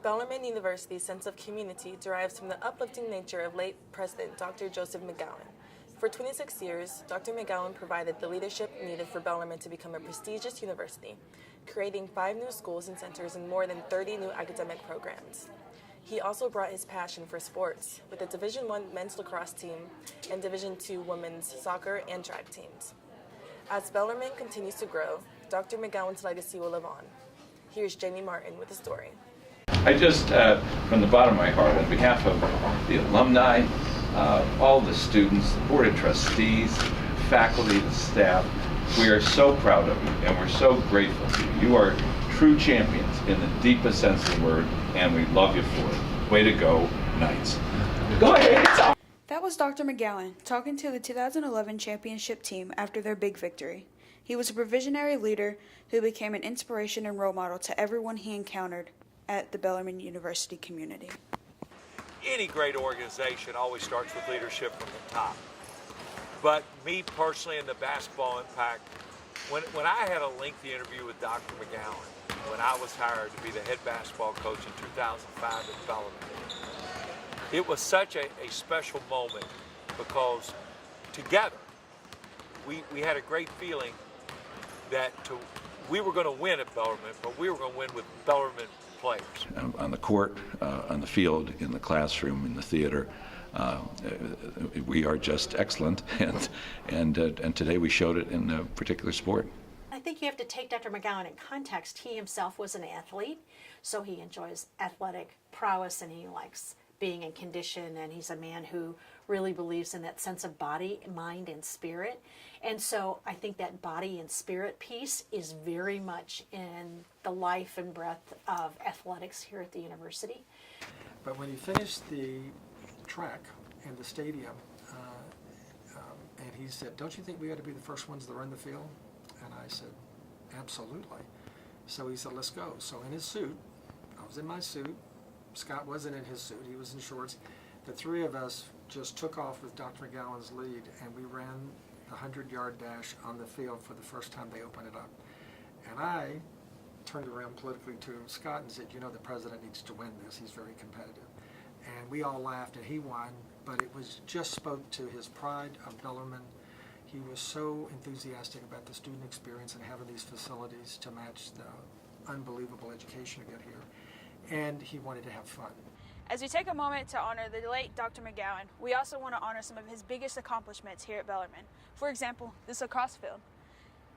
Bellarmine University's sense of community derives from the uplifting nature of late President Dr. Joseph McGowan. For 26 years, Dr. McGowan provided the leadership needed for Bellarmine to become a prestigious university, creating 5 new schools and centers and more than 30 new academic programs. He also brought his passion for sports with the Division I men's lacrosse team and Division II women's soccer and track teams. As Bellarmine continues to grow, Dr. McGowan's legacy will live on. Here's Jamie Martin with the story. I just, from the bottom of my heart, on behalf of the alumni, all the students, the Board of Trustees, faculty, the staff, we are so proud of you and we're so grateful to you. You are true champions in the deepest sense of the word, and we love you for it. Way to go, Knights. Go ahead. That was Dr. McGowan talking to the 2011 championship team after their big victory. He was a provisionary leader who became an inspiration and role model to everyone he encountered at the Bellarmine University community. Any great organization always starts with leadership from the top. But me personally in the basketball impact, when I had a lengthy interview with Dr. McGowan, when I was hired to be the head basketball coach in 2005 at Bellarmine, it was such a special moment because together we had a great feeling that we were going to win at Bellarmine, but we were going to win with Bellarmine players. On the court, on the field, in the classroom, in the theater, we are just excellent, and today we showed it in a particular sport. I think you have to take Dr. McGowan in context. He himself was an athlete, so he enjoys athletic prowess and he likes being in condition, and he's a man who really believes in that sense of body, mind, and spirit. And so I think that body and spirit piece is very much in the life and breath of athletics here at the university. But when he finished the track in the stadium, and he said, "Don't you think we ought to be the first ones to run the field?" And I said, "Absolutely." So he said, "Let's go." So in his suit, I was in my suit, Scott wasn't in his suit, he was in shorts. The three of us just took off with Dr. McGowan's lead, and we ran the 100-yard dash on the field for the first time they opened it up. And I turned around politically to Scott and said, "You know, the president needs to win this. He's very competitive." And we all laughed, and he won, but it was just spoke to his pride of Bellarmine. He was so enthusiastic about the student experience and having these facilities to match the unbelievable education we get here. And he wanted to have fun. As we take a moment to honor the late Dr. McGowan, we also want to honor some of his biggest accomplishments here at Bellarmine. For example, this lacrosse field.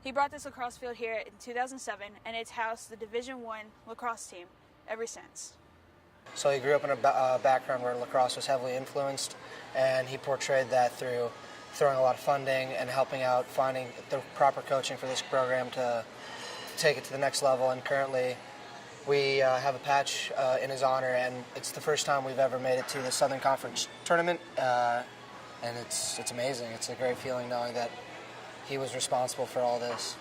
He brought this lacrosse field here in 2007, and it's housed the Division I lacrosse team ever since. So he grew up in a background where lacrosse was heavily influenced, and he portrayed that through throwing a lot of funding and helping out finding the proper coaching for this program to take it to the next level. And currently we have a patch in his honor, and it's the first time we've ever made it to the Southern Conference tournament, and it's amazing. It's a great feeling knowing that he was responsible for all this.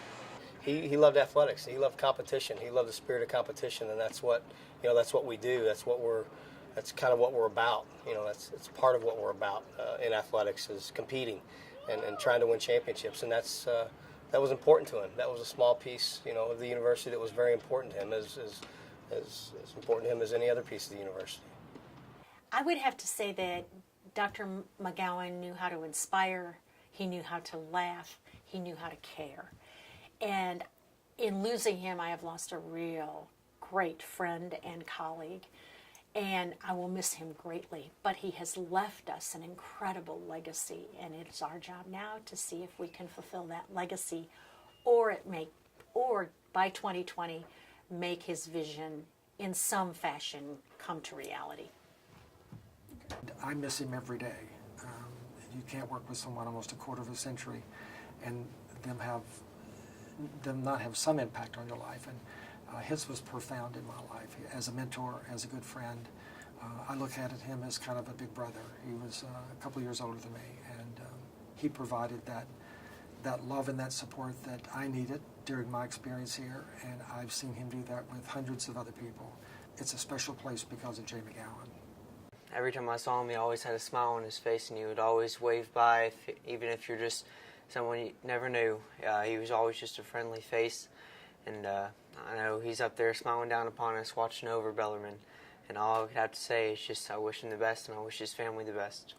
He loved athletics. He loved competition. He loved the spirit of competition, and that's what we do. That's kind of what we're about. It's part of what we're about in athletics is competing and trying to win championships, and that was important to him. That was a small piece, of the university that was very important to him, as important to him as any other piece of the university. I would have to say that Dr. McGowan knew how to inspire, he knew how to laugh, he knew how to care. And in losing him, I have lost a real great friend and colleague, and I will miss him greatly. But he has left us an incredible legacy, and it's our job now to see if we can fulfill that legacy, or by 2020 make his vision in some fashion come to reality. I miss him every day. You can't work with someone almost a quarter of a century and them not have some impact on your life, and his was profound in my life as a mentor, as a good friend. I look at him as kind of a big brother. He was a couple of years older than me, and he provided that love and that support that I needed during my experience here, and I've seen him do that with hundreds of other people. It's a special place because of Jay McGowan. Every time I saw him, he always had a smile on his face, and he would always wave by, even if you're just someone you never knew. He was always just a friendly face, and I know he's up there smiling down upon us, watching over Bellarmine, And all I would have to say is just I wish him the best, and I wish his family the best.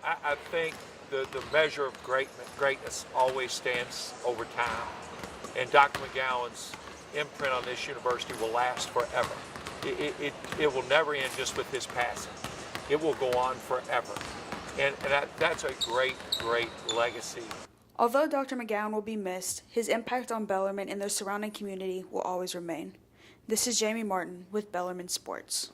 I think the measure of greatness always stands over time. And Dr. McGowan's imprint on this university will last forever. It will never end just with his passing. It will go on forever. And that's a great, great legacy. Although Dr. McGowan will be missed, his impact on Bellarmine and the surrounding community will always remain. This is Jamie Martin with Bellarmine Sports.